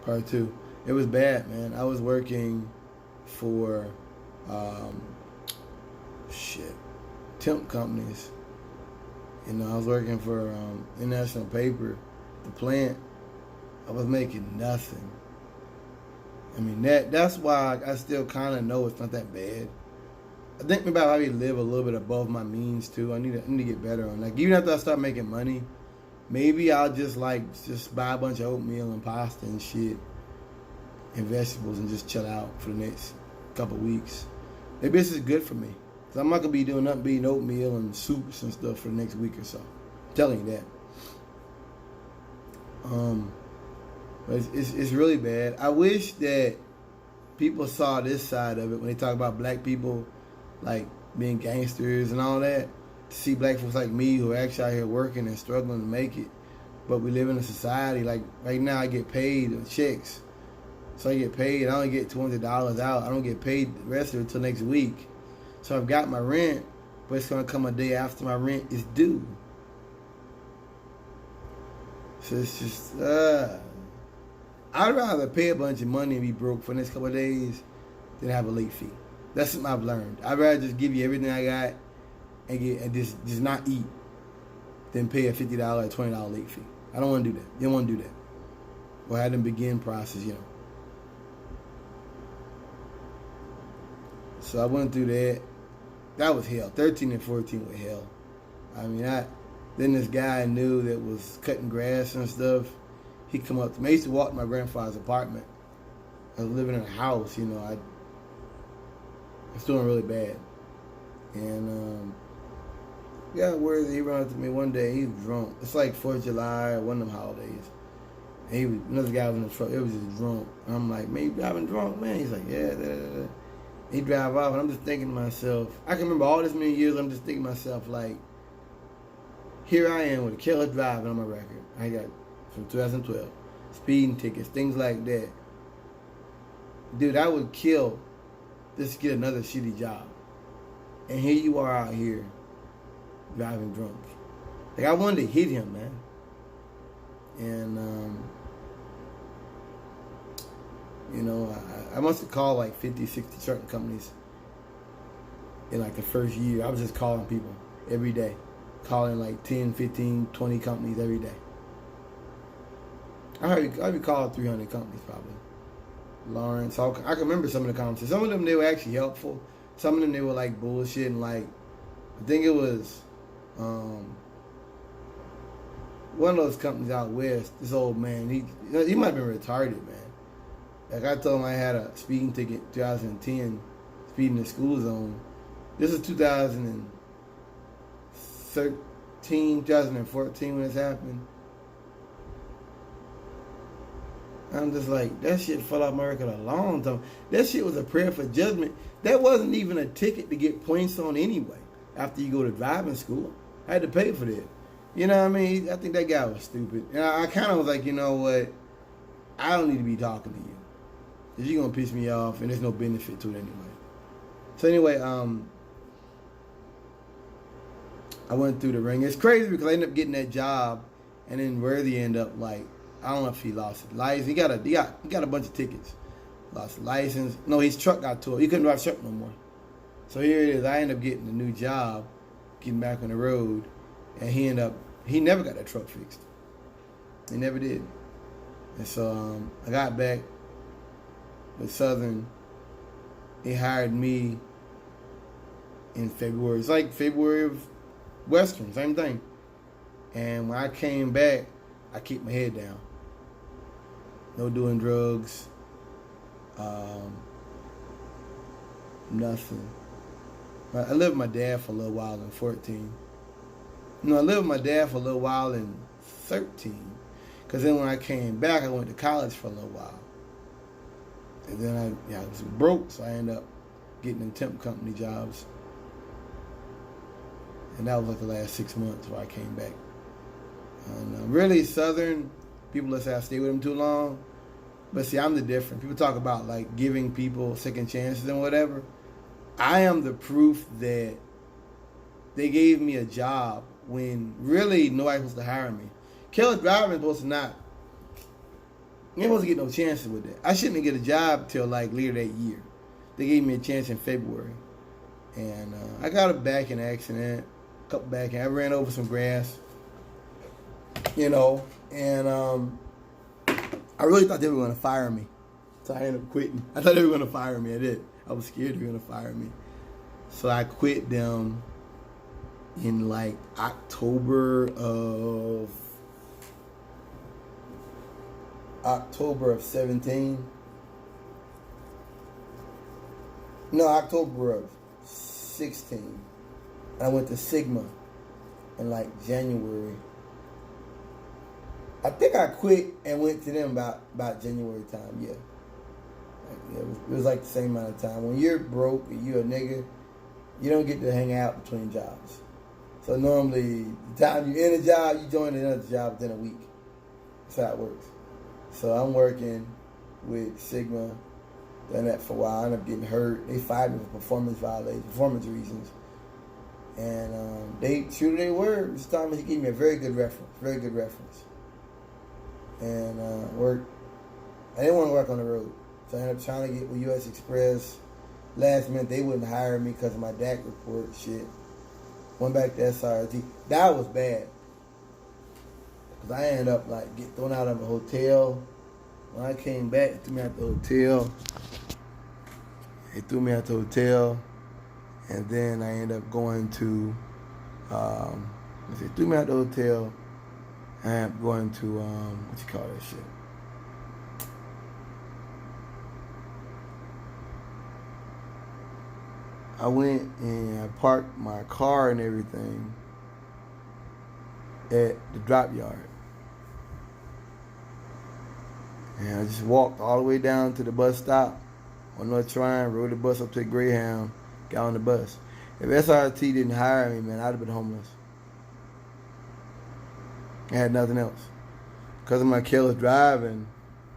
Part two. It was bad, man. I was working for um, shit temp companies. You know, I was working for International Paper, the plant. I was making nothing. I mean that's why I still kind of know it's not that bad. I think about how I live a little bit above my means too. I need to get better on like even after I start making money, maybe I'll just buy a bunch of oatmeal and pasta and shit and vegetables and just chill out for the next couple weeks. Maybe this is good for me. Cause I'm not gonna be doing nothing but eating oatmeal and soups and stuff for the next week or so. I'm telling you that. But it's really bad. I wish that people saw this side of it when they talk about black people like being gangsters and all that. To see black folks like me who are actually out here working and struggling to make it. But we live in a society like right now I get paid in checks. So I get paid, I only get $200 out. I don't get paid the rest of it until next week. So I've got my rent, but it's gonna come a day after my rent is due. So it's just I'd rather pay a bunch of money and be broke for the next couple of days than have a late fee. That's something I've learned. I'd rather just give you everything I got and just not eat than pay a $50 or $20 late fee. I don't want to do that. You don't want to do that. Or have them begin process, you know. So I went through that. That was hell. 13 and 14 was hell. I mean, then this guy I knew that was cutting grass and stuff. He come up to me. I used to walk to my grandfather's apartment. I was living in a house, you know. I was doing really bad. And yeah, where he ran up to me one day. He was drunk. It's like 4th of July, one of them holidays. And another guy was in the truck. It was just drunk. And I'm like, man, you driving drunk, man? He's like, yeah. He drive off, and I'm just thinking to myself, I can remember all this many years, I'm just thinking to myself, like, here I am with a killer driving on my record. I got from 2012. Speeding tickets, things like that. Dude, I would kill just to get another shitty job. And here you are out here driving drunk. Like, I wanted to hit him, man. And, you know, I must have called like 50, 60 trucking companies in like the first year. I was just calling people every day. Calling like 10, 15, 20 companies every day. I'd be calling 300 companies probably. Lawrence, I can remember some of the conversations. Some of them, they were actually helpful. Some of them, they were like bullshit and like, I think it was one of those companies out west, this old man, he might have been retarded, man. Like I told him I had a speeding ticket 2010, speeding in the school zone. This is 2013, 2014 when this happened. I'm just like, that shit fell off my record a long time. That shit was a prayer for judgment. That wasn't even a ticket to get points on anyway after you go to driving school. I had to pay for that. You know what I mean? I think that guy was stupid. And I kind of was like, you know what? I don't need to be talking to you. Because you're going to piss me off and there's no benefit to it anyway. So anyway, I went through the ring. It's crazy because I ended up getting that job and then Worthy ended up like, I don't know if he lost his license. He got a bunch of tickets. Lost his license. No, his truck got towed. He couldn't drive truck no more. So here it is. I ended up getting a new job, getting back on the road, and he never got that truck fixed. He never did. And so I got back with Southern. They hired me in February. It's like February of Western, same thing. And when I came back, I kept my head down. No doing drugs. Nothing. I lived with my dad for a little while in 14. No, I lived with my dad for a little while in 13. Because then when I came back, I went to college for a little while. And then I was broke, so I ended up getting in temp company jobs. And that was like the last 6 months where I came back. And really, Southern, people that say I stayed with them too long. But see, I'm the different. People talk about like giving people second chances and whatever. I am the proof that they gave me a job when really nobody was to hire me. Keller Driving was supposed to not You ain't supposed to get no chances with that. I shouldn't get a job till like later that year. They gave me a chance in February. And I got a back in accident. A couple back in. I ran over some grass. You know. And I really thought they were going to fire me. So I ended up quitting. I thought they were going to fire me. I did. I was scared they were going to fire me. So I quit them in like October of 17. No, October of 16. I went to Sigma in like January. I think I quit and went to them about January time, yeah. It was like the same amount of time. When you're broke and you're a nigga, you don't get to hang out between jobs. So normally, the time you're in a job, you join another job within a week. That's how it works. So I'm working with Sigma, done that for a while. I ended up getting hurt. They fired me for performance reasons. And they true to their word. This time he gave me a very good reference. And worked. I didn't want to work on the road. So I ended up trying to get with U.S. Express. Last minute, they wouldn't hire me because of my DAC report shit. Went back to SRT. That was bad. Because I ended up like get thrown out of a hotel. When I came back, they threw me out the hotel. And then I ended up going to, they threw me out the hotel. I ended up going to, what you call that shit? I went and I parked my car and everything at the drop yard. And I just walked all the way down to the bus stop on North Tryon, rode the bus up to the Greyhound, got on the bus. If SRT didn't hire me, man, I'd have been homeless. I had nothing else. Because of my careless driving,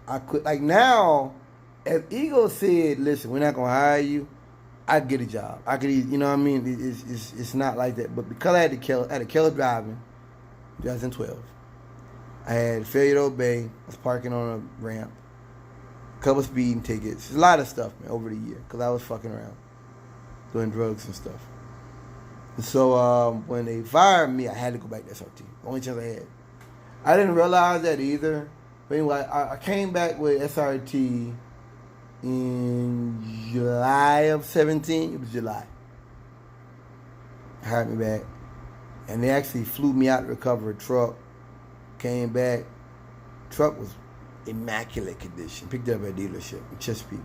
I quit. Like now, if Eagle said, listen, we're not going to hire you, I'd get a job. I could, you know what I mean? It's not like that. But because I had careless driving, 2012, I had failure to obey. I was parking on a ramp. A couple speeding tickets. A lot of stuff, man, over the year. Because I was fucking around. Doing drugs and stuff. And so when they fired me, I had to go back to SRT. The only chance I had. I didn't realize that either. But anyway, I came back with SRT in July of 17. It was July. Hired me back. And they actually flew me out to recover a truck. Came back. Truck was immaculate condition. Picked it up at a dealership in Chesapeake.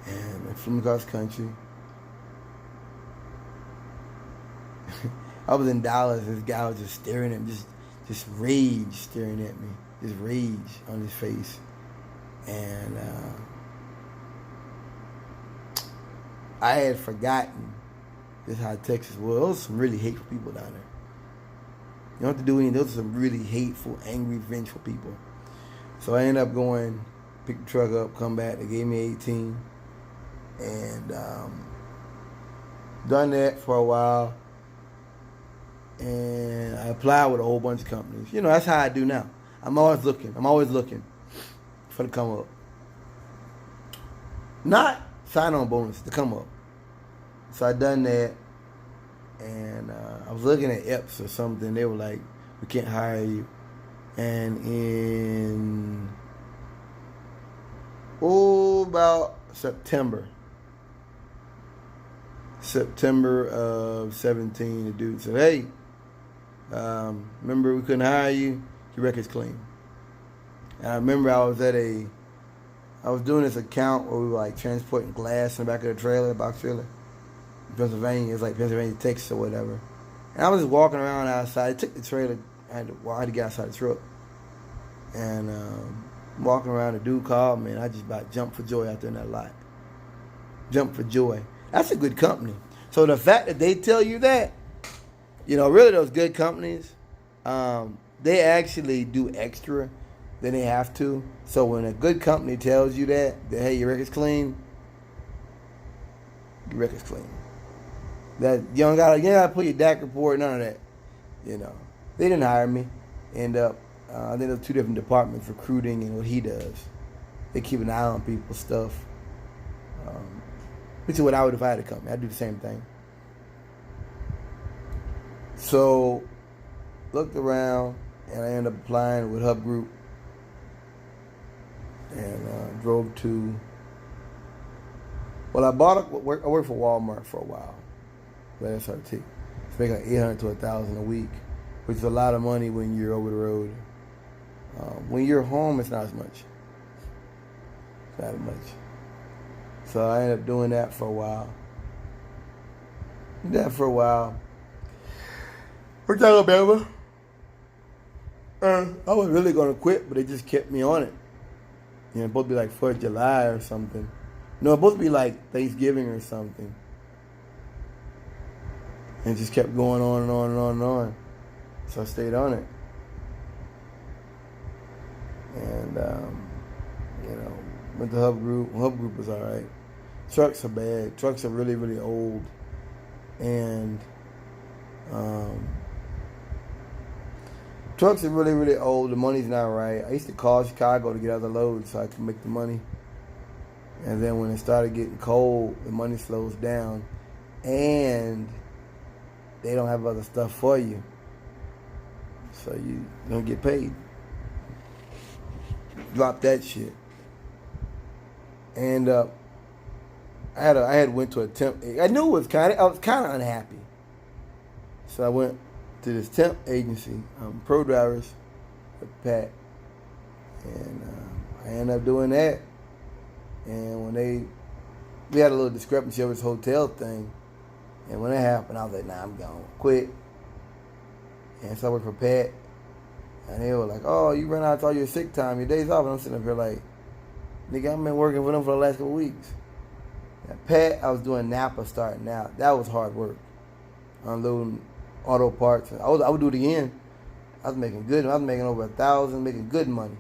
And I flew me across the country. I was in Dallas. This guy was just staring at me. Just rage staring at me. Just rage on his face. And I had forgotten just how Texas was. There was some really hateful people down there. You don't have to do anything. Those are some really hateful, angry, vengeful people. So I ended up going, pick the truck up, come back. They gave me 18. And done that for a while. And I applied with a whole bunch of companies. You know, that's how I do now. I'm always looking for the come up. Not sign-on bonus, to come up. So I done that. And I was looking at EPS or something. They were like, we can't hire you. And in, about September of 17, the dude said, hey, remember we couldn't hire you? Your record's clean. And I remember I was doing this account where we were like transporting glass in the back of the trailer, box trailer. In Pennsylvania, it's like Pennsylvania, Texas or whatever. And I was just walking around outside. I took the trailer, I had to get outside the truck. And walking around, the dude called me, and I just about jumped for joy out there in that lot. Jumped for joy. That's a good company. So the fact that they tell you that, you know, really those good companies, they actually do extra than they have to. So when a good company tells you that hey, your record's clean, your record's clean. That you don't gotta put your DAC report, none of that. You know, they didn't hire me. End up I think there's two different departments, recruiting and what he does. They keep an eye on people's stuff. Which is what I would if I had a company. I'd do the same thing. So, looked around, and I ended up applying with Hub Group. And drove to... Well, I worked for Walmart for a while. With SRT. It's making like $800 to $1,000 a week, which is a lot of money when you're over the road. When you're home, it's not as much. It's not as much. So I ended up doing that for a while. Worked out Alabama. I was really going to quit, but they just kept me on it. You know, it's supposed to be like 4th of July or something. No, it's supposed to be like Thanksgiving or something. And it just kept going on and on and on and on. So I stayed on it. And, you know, went to Hub Group. Hub Group was all right. Trucks are bad. Trucks are really, really old. And trucks are really, really old. The money's not right. I used to call Chicago to get other loads so I could make the money. And then when it started getting cold, the money slows down. And they don't have other stuff for you. So you don't get paid. Drop that shit. And I had went to a temp. I knew I was kind of unhappy. So I went to this temp agency, Pro Drivers, with Pat, and I ended up doing that. And when we had a little discrepancy over this hotel thing, and when that happened, I was like, nah, I'm gonna quit. And so I worked for Pat, and they were like, oh, you ran out all your sick time, your days off, and I'm sitting up here like, nigga, I've been working for them for the last couple weeks. At Pat, I was doing Napa starting out. That was hard work. Unloading auto parts. I would do it again. I was making good. I was making over $1,000, making good money.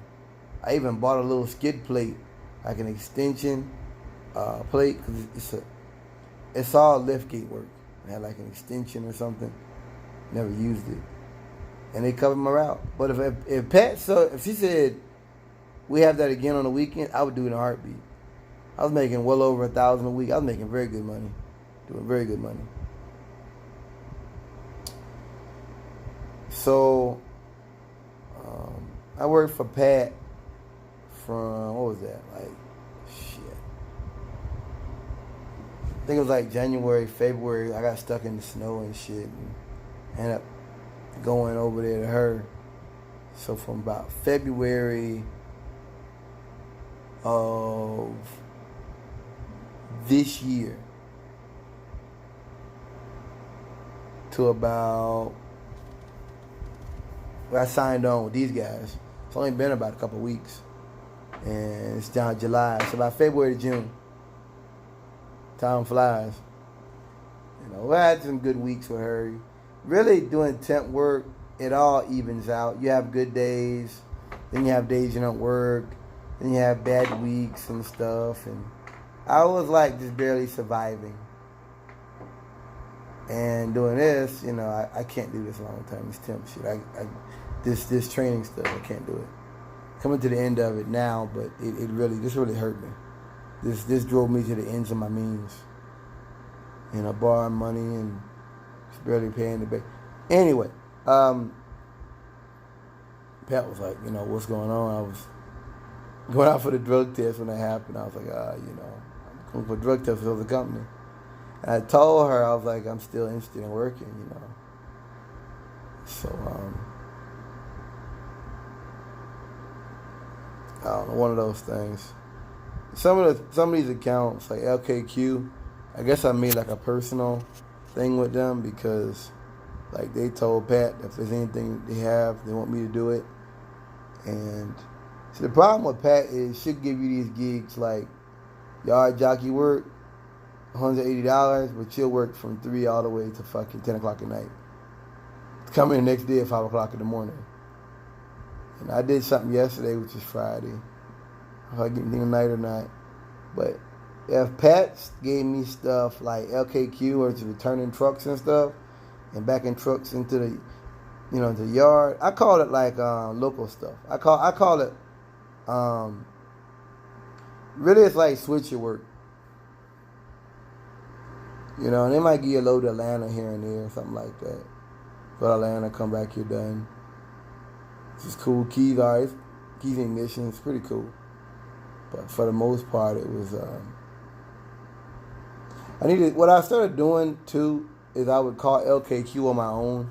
I even bought a little skid plate, like an extension plate, because it's all lift gate work. I had like an extension or something. Never used it, and they covered my route. But if Pat, if she said we have that again on the weekend, I would do it in a heartbeat. I was making well over $1,000 a week. I was making very good money, doing very good money. So I worked for Pat from, what was that, like, shit. I think it was like January, February. I got stuck in the snow and shit, and ended up going over there to her. So from about February of this year to about, I signed on with these guys. It's only been about a couple of weeks, and it's down July. So about February to June, time flies. You know, I had some good weeks with her. Really doing temp work, it all evens out. You have good days, then you have days you don't work, then you have bad weeks and stuff, and I was like just barely surviving. And doing this, you know, I can't do this long term. This temp shit, this training stuff, I can't do it. Coming to the end of it now, but it really hurt me. This drove me to the ends of my means. You know, borrowing money and just barely paying the back. Anyway, Pat was like, you know, what's going on? I was going out for the drug test when that happened. I was like, you know, I'm going for a drug test for the company. And I told her, I was like, I'm still interested in working, you know. So, I don't know, one of those things. Some of these accounts, like LKQ, I guess I made like a personal thing with them because, like, they told Pat if there's anything they have, they want me to do it. And so the problem with Pat is she'll give you these gigs like yard jockey work, $180, but she'll work from 3 all the way to fucking 10 o'clock at night. Come in the next day at 5 o'clock in the morning. And I did something yesterday, which is Friday. If I get anything tonight or not. But if Pat gave me stuff like LKQ or to returning trucks and stuff, and backing trucks into the the yard. I call it like local stuff. I call it really it's like switcher work. And they might give you a load to Atlanta here and there, something like that. Go to Atlanta, come back, you're done. It's just cool. Keys, alright. Keys and ignition, it's pretty cool. But for the most part, it was. What I started doing too is I would call LKQ on my own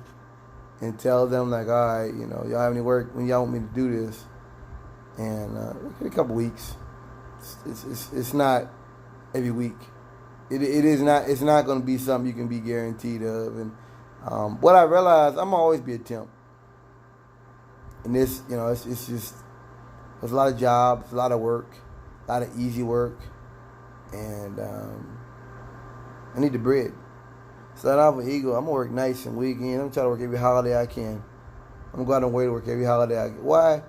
and tell them like, all right, y'all have any work when y'all want me to do this, and a couple weeks. It's not every week. It is not. It's not going to be something you can be guaranteed of. And what I realized, I'm always be a temp. And this, it's just there's a lot of jobs, a lot of work, a lot of easy work, and I need the bread. So that I'm an Eagle. I'm gonna work nights and weekends. I'm trying to work every holiday I can. I'm gonna go out and to work every holiday I can. Why?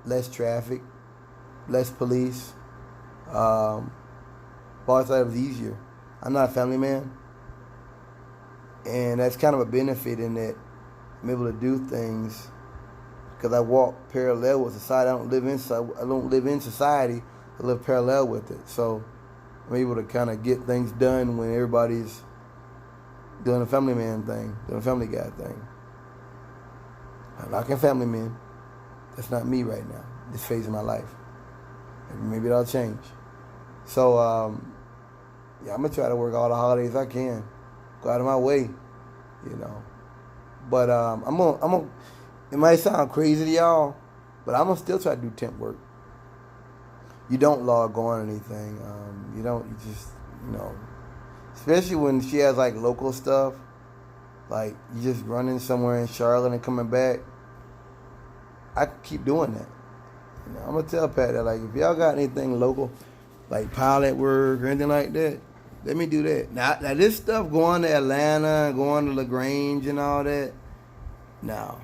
Less traffic, less police. Boss thought it was easier. I'm not a family man, and that's kind of a benefit in that I'm able to do things because I walk parallel with society. I don't live in society. I live parallel with it. So I'm able to kind of get things done when everybody's doing a family man thing, doing a family guy thing. I'm knocking family men. That's not me right now. This phase of my life. Maybe that'll change. So, I'm gonna try to work all the holidays I can. Go out of my way, But I'm gonna. It might sound crazy to y'all, but I'm gonna still try to do temp work. You don't log on or anything. You just, especially when she has like local stuff, like you just running somewhere in Charlotte and coming back. I can keep doing that. I'm gonna tell Pat that like if y'all got anything local, like pilot work or anything like that, let me do that. Now this stuff going to Atlanta, going to LaGrange and all that. No.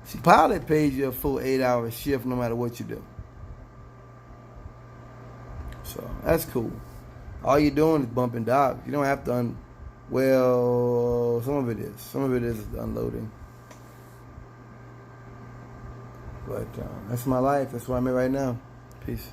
See, pilot pays you a full 8-hour shift no matter what you do. So that's cool. All you're doing is bumping docks. You don't have to some of it is. Some of it is unloading. But that's my life. That's where I'm at right now. Peace.